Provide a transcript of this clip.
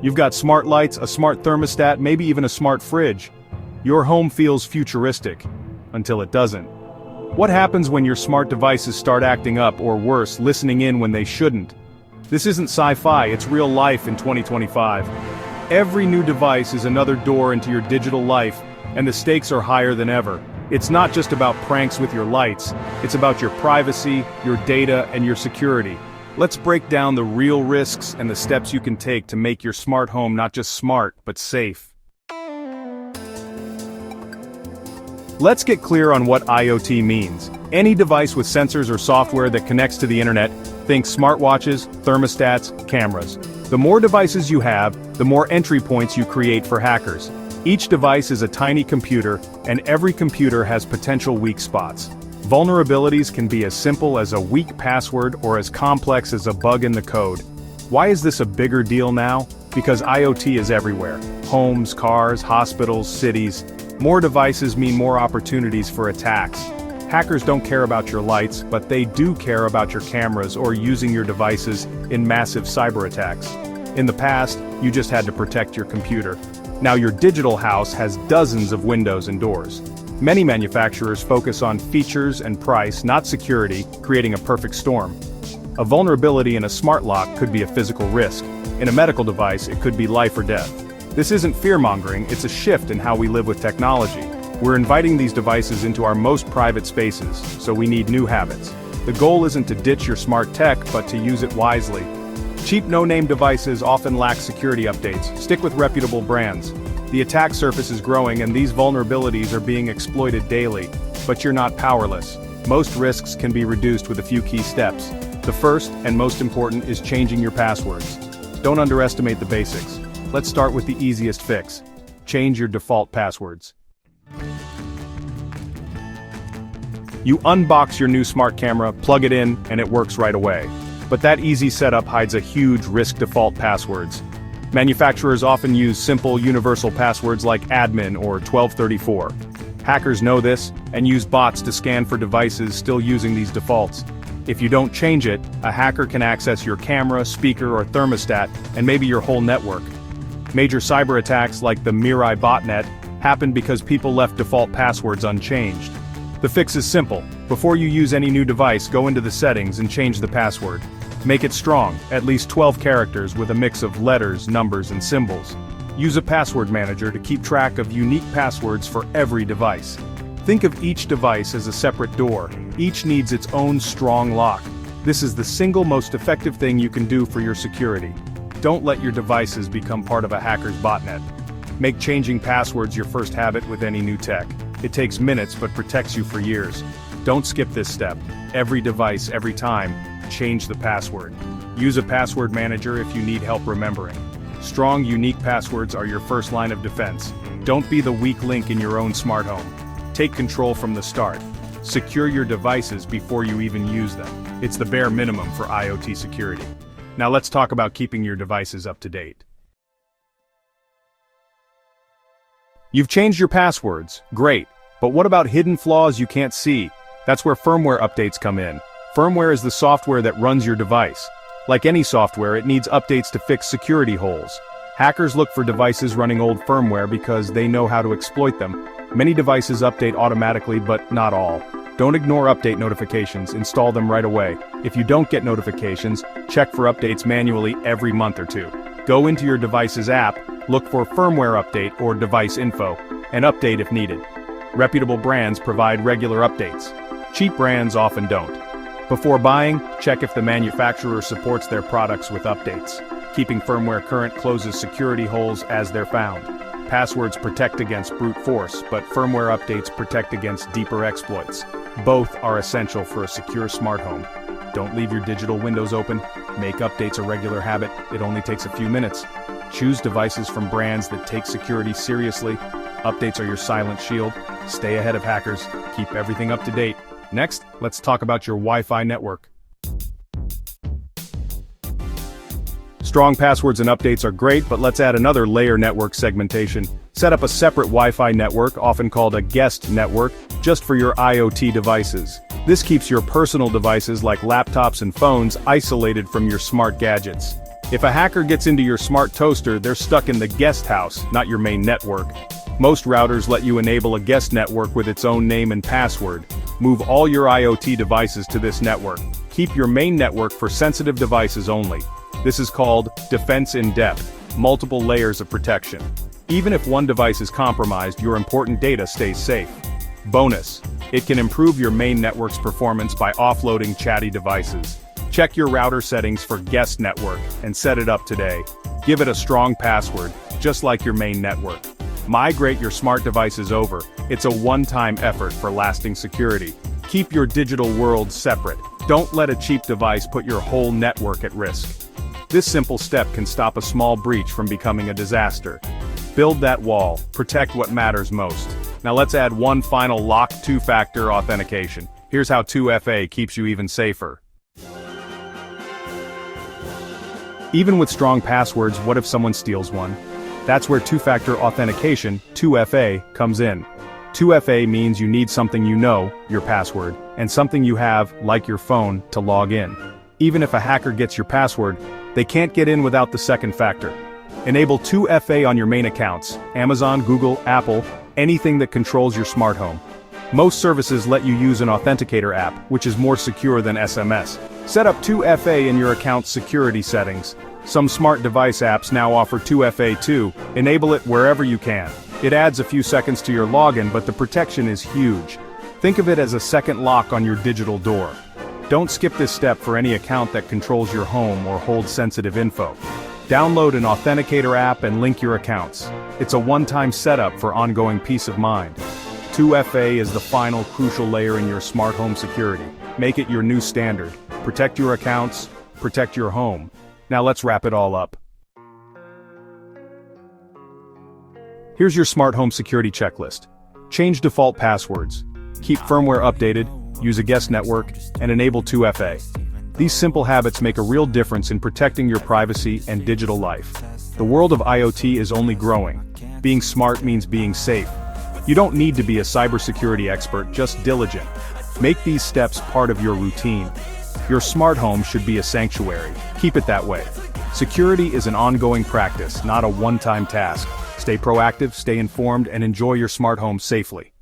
You've got smart lights, a smart thermostat, maybe even a smart fridge. Your home feels futuristic. Until it doesn't. What happens when your smart devices start acting up, or worse, listening in when they shouldn't? This isn't sci-fi, it's real life in 2025. Every new device is another door into your digital life, and the stakes are higher than ever. It's not just about pranks with your lights, it's about your privacy, your data, and your security. Let's break down the real risks and the steps you can take to make your smart home not just smart, but safe. Let's get clear on what IoT means. Any device with sensors or software that connects to the internet, think smartwatches, thermostats, cameras. The more devices you have, the more entry points you create for hackers. Each device is a tiny computer, and every computer has potential weak spots. Vulnerabilities can be as simple as a weak password or as complex as a bug in the code. Why is this a bigger deal now? Because IoT is everywhere. Homes, cars, hospitals, cities. More devices mean more opportunities for attacks. Hackers don't care about your lights, but they do care about your cameras or using your devices in massive cyber attacks. In the past, you just had to protect your computer. Now your digital house has dozens of windows and doors. Many manufacturers focus on features and price, not security, creating a perfect storm. A vulnerability in a smart lock could be a physical risk. In a medical device, it could be life or death. This isn't fear-mongering, it's a shift in how we live with technology. We're inviting these devices into our most private spaces, so we need new habits. The goal isn't to ditch your smart tech, but to use it wisely. Cheap no-name devices often lack security updates. Stick with reputable brands. The attack surface is growing and these vulnerabilities are being exploited daily. But you're not powerless. Most risks can be reduced with a few key steps. The first, and most important, is changing your passwords. Don't underestimate the basics. Let's start with the easiest fix. Change your default passwords. You unbox your new smart camera, plug it in, and it works right away. But that easy setup hides a huge risk: default passwords. Manufacturers often use simple, universal passwords like admin or 1234. Hackers know this, and use bots to scan for devices still using these defaults. If you don't change it, a hacker can access your camera, speaker, or thermostat, and maybe your whole network. Major cyber attacks like the Mirai botnet happen because people left default passwords unchanged. The fix is simple. Before you use any new device, go into the settings and change the password. Make it strong, at least 12 characters with a mix of letters, numbers, and symbols. Use a password manager to keep track of unique passwords for every device. Think of each device as a separate door. Each needs its own strong lock. This is the single most effective thing you can do for your security. Don't let your devices become part of a hacker's botnet. Make changing passwords your first habit with any new tech. It takes minutes but protects you for years. Don't skip this step. Every device, every time, change the password. Use a password manager if you need help remembering. Strong, unique passwords are your first line of defense. Don't be the weak link in your own smart home. Take control from the start. Secure your devices before you even use them. It's the bare minimum for IoT security. Now let's talk about keeping your devices up to date. You've changed your passwords, great, but what about hidden flaws you can't see? That's where firmware updates come in. Firmware is the software that runs your device. Like any software, it needs updates to fix security holes. Hackers look for devices running old firmware because they know how to exploit them. Many devices update automatically, but not all. Don't ignore update notifications, install them right away. If you don't get notifications, check for updates manually every month or two. Go into your device's app, look for firmware update or device info, and update if needed. Reputable brands provide regular updates. Cheap brands often don't. Before buying, check if the manufacturer supports their products with updates. Keeping firmware current closes security holes as they're found. Passwords protect against brute force, but firmware updates protect against deeper exploits. Both are essential for a secure smart home. Don't leave your digital windows open. Make updates a regular habit. It only takes a few minutes. Choose devices from brands that take security seriously. Updates are your silent shield. Stay ahead of hackers. Keep everything up to date. Next, let's talk about your Wi-Fi network. Strong passwords and updates are great, but let's add another layer: network segmentation. Set up a separate Wi-Fi network, often called a guest network, just for your IoT devices. This keeps your personal devices like laptops and phones isolated from your smart gadgets. If a hacker gets into your smart toaster, they're stuck in the guest house, not your main network. Most routers let you enable a guest network with its own name and password. Move all your IoT devices to this network. Keep your main network for sensitive devices only. This is called defense in depth, multiple layers of protection. Even if one device is compromised, your important data stays safe. Bonus: it can improve your main network's performance by offloading chatty devices. Check your router settings for guest network and set it up today. Give it a strong password, just like your main network. Migrate your smart devices over. It's a one-time effort for lasting security. Keep your digital world separate. Don't let a cheap device put your whole network at risk. This simple step can stop a small breach from becoming a disaster. Build that wall, protect what matters most. Now let's add one final lock: two-factor authentication. Here's how 2FA keeps you even safer. Even with strong passwords, what if someone steals one? That's where two-factor authentication, 2FA, comes in. 2FA means you need something you know, your password, and something you have, like your phone, to log in. Even if a hacker gets your password, they can't get in without the second factor. Enable 2FA on your main accounts: Amazon, Google, Apple, anything that controls your smart home. Most services let you use an authenticator app, which is more secure than SMS. Set up 2FA in your account's security settings. Some smart device apps now offer 2FA too. Enable it wherever you can. It adds a few seconds to your login, but the protection is huge. Think of it as a second lock on your digital door. Don't skip this step for any account that controls your home or holds sensitive info. Download an authenticator app and link your accounts. It's a one-time setup for ongoing peace of mind. 2FA is the final crucial layer in your smart home security. Make it your new standard. Protect your accounts, protect your home. Now let's wrap it all up. Here's your smart home security checklist. Change default passwords. Keep firmware updated, use a guest network, and enable 2FA. These simple habits make a real difference in protecting your privacy and digital life. The world of IoT is only growing. Being smart means being safe. You don't need to be a cybersecurity expert, just diligent. Make these steps part of your routine. Your smart home should be a sanctuary. Keep it that way. Security is an ongoing practice, not a one-time task. Stay proactive, stay informed, and enjoy your smart home safely.